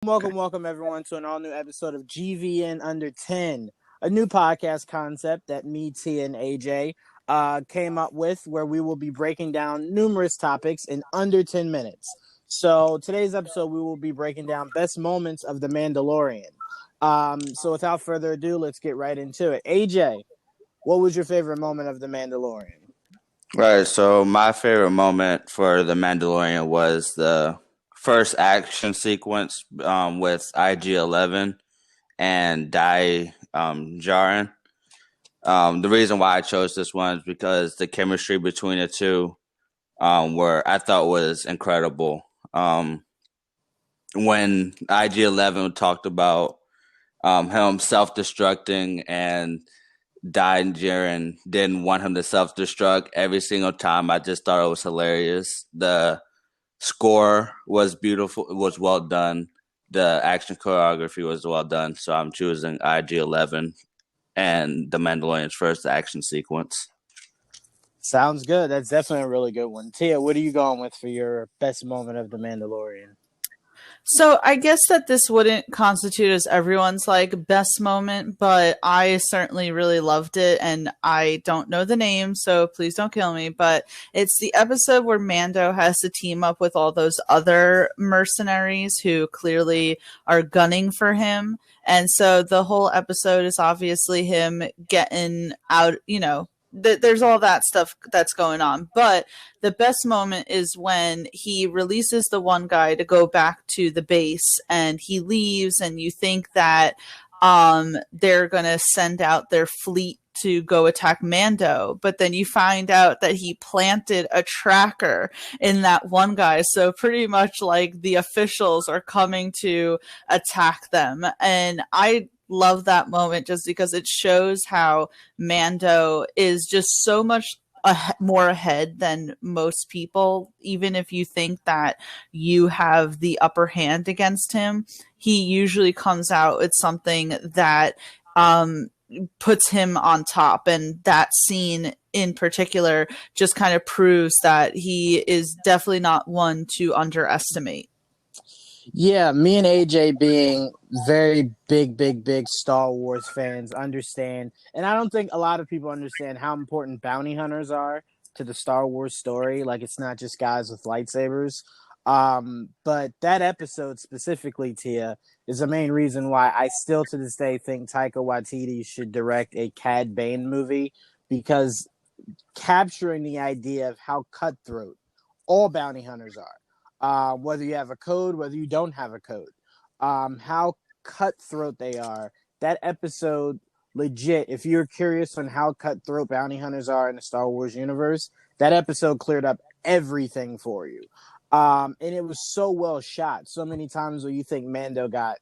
welcome, everyone, to an all-new episode of GVN Under 10, a new podcast concept that me, Tia, and AJ came up with where we will be breaking down numerous topics in under 10 minutes. So today's episode, we will be breaking down best moments of The Mandalorian. So without further ado, let's get right into it. AJ, what was your favorite moment of The Mandalorian? Right, so my favorite moment for The Mandalorian was the first action sequence with IG-11 and Jaren. The reason why I chose this one is because the chemistry between the two I thought was incredible. When IG-11 talked about him self-destructing and Jaren didn't want him to self-destruct every single time. I just thought it was hilarious. The score was beautiful. It was well done. The action choreography was well done. So I'm choosing IG-11 and The Mandalorian's first action sequence. Sounds good. That's definitely a really good one. Tia, what are you going with for your best moment of The Mandalorian? So I guess that this wouldn't constitute as everyone's best moment, but I certainly really loved it, and I don't know the name, so please don't kill me, but it's the episode where Mando has to team up with all those other mercenaries who clearly are gunning for him. And so the whole episode is obviously him getting out, there's all that stuff that's going on. But the best moment is when he releases the one guy to go back to the base and he leaves, and you think that they're going to send out their fleet to go attack Mando, but then you find out that he planted a tracker in that one guy. So pretty much the officials are coming to attack them. And I love that moment just because it shows how Mando is just so much more ahead than most people. Even if you think that you have the upper hand against him, he usually comes out with something that puts him on top. And that scene in particular just kind of proves that he is definitely not one to underestimate. Yeah, me and AJ being very big Star Wars fans understand, and I don't think a lot of people understand how important bounty hunters are to the Star Wars story. It's not just guys with lightsabers. But that episode specifically, Tia, is the main reason why I still to this day think Taika Waititi should direct a Cad Bane movie, because capturing the idea of how cutthroat all bounty hunters are. Whether you have a code, whether you don't have a code, how cutthroat they are. That episode, legit, if you're curious on how cutthroat bounty hunters are in the Star Wars universe, that episode cleared up everything for you. And it was so well shot. So many times where you think Mando got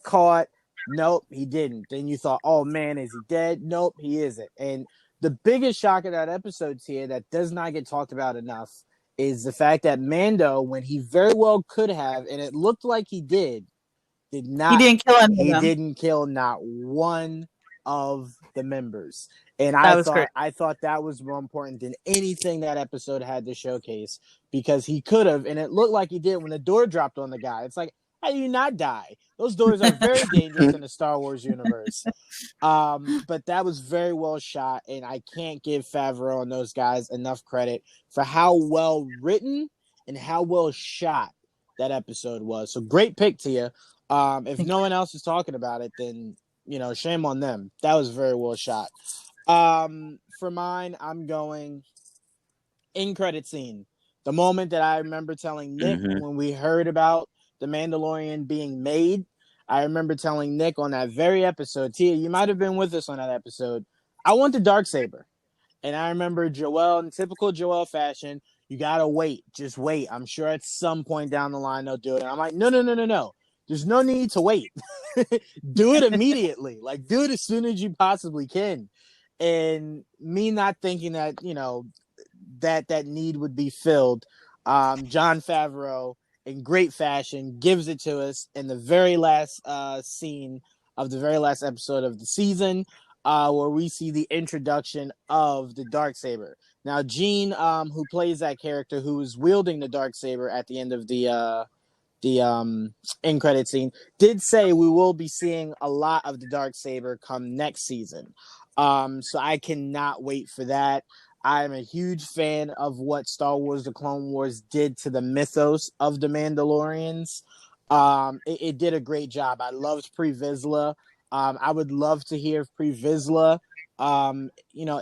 caught. Nope, he didn't. Then you thought, oh man, is he dead? Nope, he isn't. And the biggest shock of that episode here that does not get talked about enough is the fact that Mando, when he very well could have, and it looked like he did not. He didn't kill He didn't kill not one of the members. And I thought that was more important than anything that episode had to showcase, because he could have, and it looked like he did when the door dropped on the guy. It's like, how do you not die? Those doors are very dangerous in the Star Wars universe. But that was very well shot, and I can't give Favreau and those guys enough credit for how well written and how well shot that episode was. So great pick to you. If no one else is talking about it, then shame on them. That was very well shot. For mine, I'm going in credit scene. The moment that I remember telling Nick when we heard about The Mandalorian being made, I remember telling Nick on that very episode, Tia, you might have been with us on that episode, I want the Darksaber. And I remember Joel, in typical Joel fashion, you got to wait. Just wait. I'm sure at some point down the line they'll do it. And I'm like, no. There's no need to wait. Do it immediately. Do it as soon as you possibly can. And me not thinking that, that need would be filled, Jon Favreau, in great fashion, gives it to us in the very last scene of the very last episode of the season, where we see the introduction of the Darksaber. Now, Gene, who plays that character, who is wielding the Darksaber at the end of the end credit scene, did say we will be seeing a lot of the Darksaber come next season. So I cannot wait for that. I'm a huge fan of what Star Wars: The Clone Wars did to the mythos of the Mandalorians. It did a great job. I loved Pre Vizsla. I would love to hear if Pre Vizsla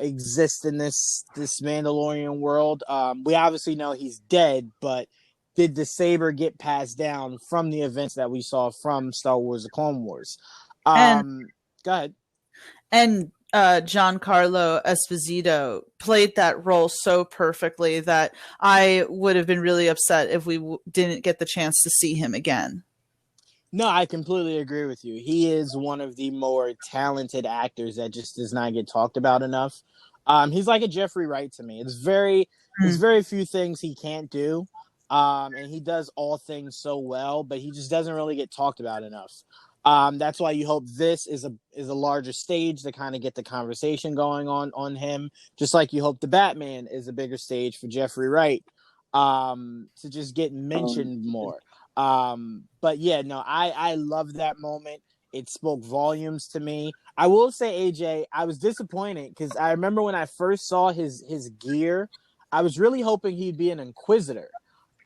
exist in this Mandalorian world. We obviously know he's dead, but did the saber get passed down from the events that we saw from Star Wars: The Clone Wars? Go ahead. And Giancarlo Esposito played that role so perfectly that I would have been really upset if we didn't get the chance to see him again. No, I completely agree with you. He is one of the more talented actors that just does not get talked about enough. He's like a Jeffrey Wright to me. There's very few things he can't do. And he does all things so well, but he just doesn't really get talked about enough. That's why you hope this is a larger stage to kind of get the conversation going on him, just like you hope the Batman is a bigger stage for Jeffrey Wright to just get mentioned more. But yeah, no, I love that moment. It spoke volumes to me. I will say, AJ, I was disappointed because I remember when I first saw his gear, I was really hoping he'd be an Inquisitor.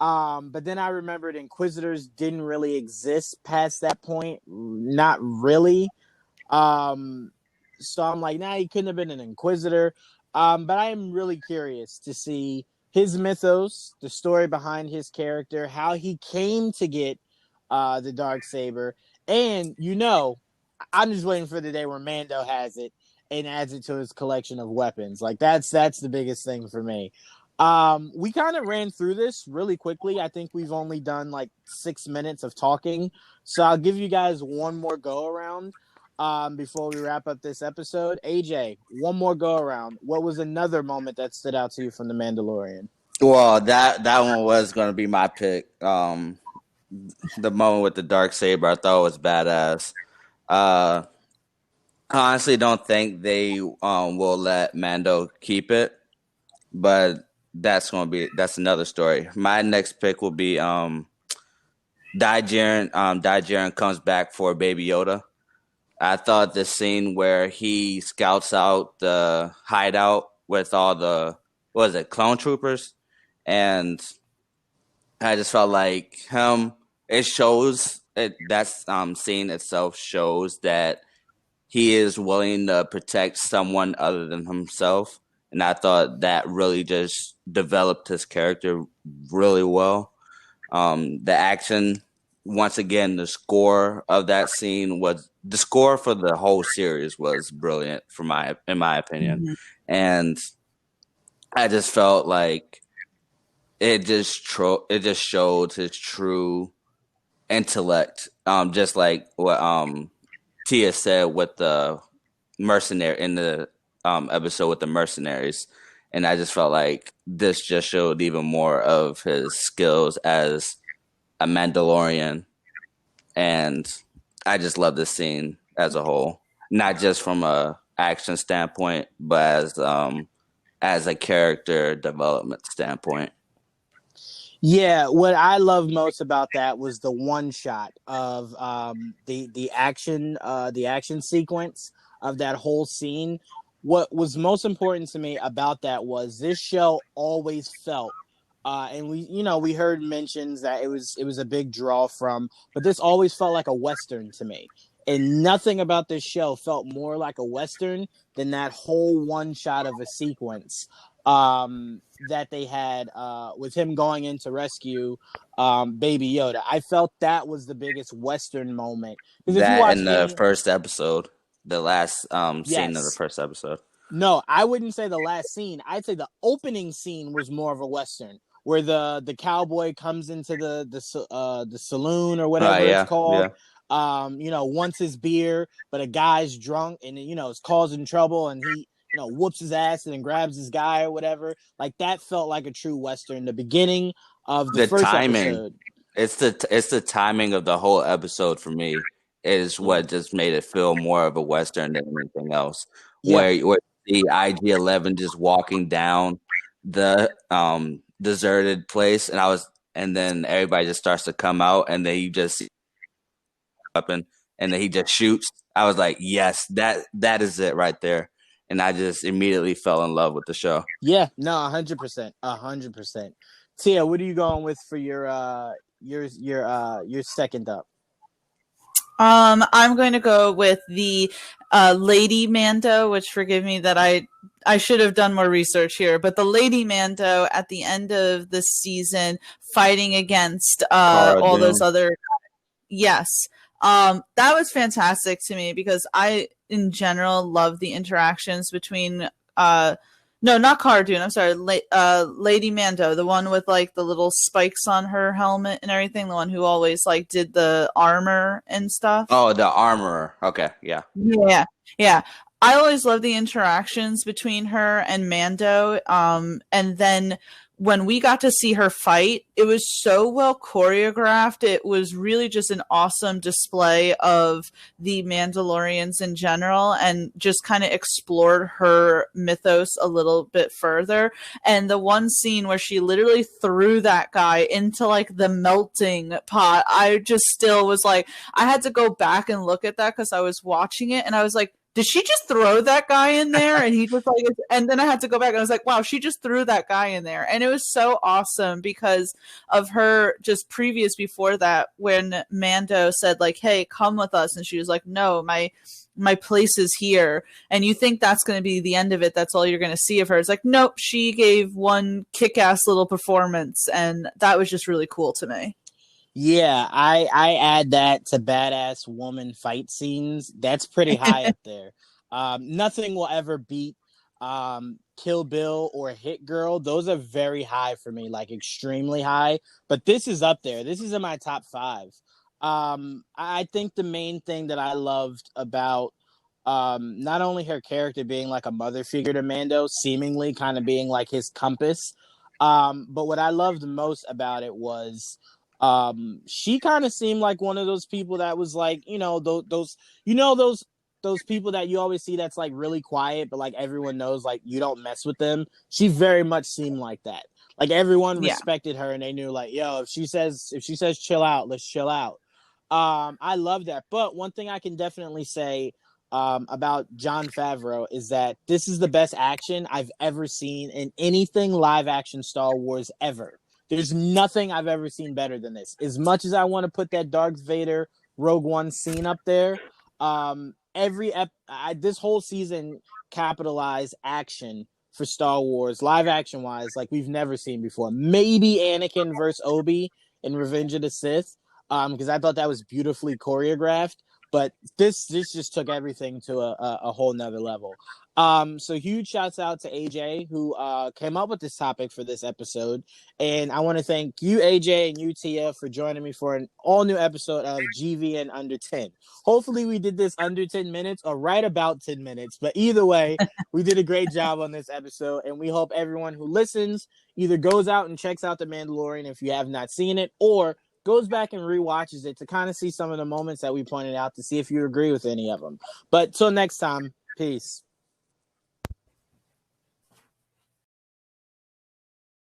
But then I remembered Inquisitors didn't really exist past that point. Not really. So I'm like, nah, he couldn't have been an Inquisitor. But I am really curious to see his mythos, the story behind his character, how he came to get the Darksaber. And, I'm just waiting for the day where Mando has it and adds it to his collection of weapons. Like, that's the biggest thing for me. We kind of ran through this really quickly. I think we've only done like 6 minutes of talking. So I'll give you guys one more go around before we wrap up this episode. AJ, one more go around. What was another moment that stood out to you from The Mandalorian? Well, that one was going to be my pick. The moment with the Darksaber, I thought was badass. I honestly don't think they will let Mando keep it, but that's another story. My next pick will be Din Djarin. Din Djarin comes back for Baby Yoda. I thought the scene where he scouts out the hideout with all the clone troopers, and I just felt like him. It shows that scene itself shows that he is willing to protect someone other than himself. And I thought that really just developed his character really well. The action, once again, the score of that scene the score for the whole series was brilliant in my opinion. Mm-hmm. And I just felt like it just showed his true intellect. Just like what Tia said with the mercenary in the episode with the mercenaries, and I just felt like this just showed even more of his skills as a Mandalorian, and I just love this scene as a whole, not just from a action standpoint, but as a character development standpoint. Yeah, what I love most about that was the one shot of the action sequence of that whole scene. What was most important to me about that was this show always felt, and we heard mentions that it was a big draw from, but this always felt like a Western to me. And nothing about this show felt more like a Western than that whole one shot of a sequence that they had with him going in to rescue Baby Yoda. I felt that was the biggest Western moment. That in the first episode. The last scene of the first episode. No, I wouldn't say the last scene. I'd say the opening scene was more of a Western, where the cowboy comes into the saloon or whatever it's called. Yeah. Wants his beer, but a guy's drunk and is causing trouble, and he whoops his ass and then grabs his guy or whatever. Like that felt like a true Western. The beginning of the first episode. It's the timing of the whole episode for me. Is what just made it feel more of a Western than anything else. Yeah. Where the IG-11 just walking down the deserted place, and and then everybody just starts to come out, and then you just see weapon, and then he just shoots. I was like, yes, that is it right there. And I just immediately fell in love with the show. Yeah, no, 100%, 100%. Tia, what are you going with for your second up? I'm going to go with the Lady Mando, which forgive me that I should have done more research here, but the Lady Mando at the end of the season fighting against all those other. Yes. That was fantastic to me because I, in general, love the interactions between, no, not Cara Dune. I'm sorry. Lady Mando, the one with like the little spikes on her helmet and everything. The one who always like did the armor and stuff. Oh, the armorer. Okay. Yeah. Yeah. Yeah. I always love the interactions between her and Mando. And then when we got to see her fight, it was so well choreographed. It was really just an awesome display of the Mandalorians in general and just kind of explored her mythos a little bit further. And the one scene where she literally threw that guy into like the melting pot, I just still was like, I had to go back and look at that because I was watching it and I was like, did she just throw that guy in there? And he just like, and then I had to go back and I was like, wow, she just threw that guy in there. And it was so awesome because of her just previous before that, when Mando said like, hey, come with us. And she was like, no, my place is here. And you think that's going to be the end of it. That's all you're going to see of her. It's like, nope, she gave one kick-ass little performance. And that was just really cool to me. Yeah, I add that to badass woman fight scenes. That's pretty high up there. Nothing will ever beat Kill Bill or Hit Girl. Those are very high for me, like extremely high. But this is up there. This is in my top 5. I think the main thing that I loved about not only her character being like a mother figure to Mando, seemingly kind of being like his compass, but what I loved most about it was she kind of seemed like one of those people that was like, those people that you always see that's like really quiet, but like everyone knows like you don't mess with them. She very much seemed like that. Like everyone respected her and they knew like, yo, if she says chill out, let's chill out. I love that. But one thing I can definitely say about Jon Favreau is that this is the best action I've ever seen in anything live action Star Wars ever. There's nothing I've ever seen better than this. As much as I want to put that Darth Vader Rogue One scene up there, this whole season capitalized action for Star Wars, live action wise, like we've never seen before. Maybe Anakin versus Obi in Revenge of the Sith, because I thought that was beautifully choreographed. But this just took everything to a whole nother level. So huge shouts out to AJ who came up with this topic for this episode. And I want to thank you, AJ, and you, Tia, for joining me for an all-new episode of GVN Under 10. Hopefully we did this under 10 minutes or right about 10 minutes. But either way, we did a great job on this episode. And we hope everyone who listens either goes out and checks out The Mandalorian if you have not seen it, or goes back and rewatches it to kind of see some of the moments that we pointed out to see if you agree with any of them. But till next time, peace.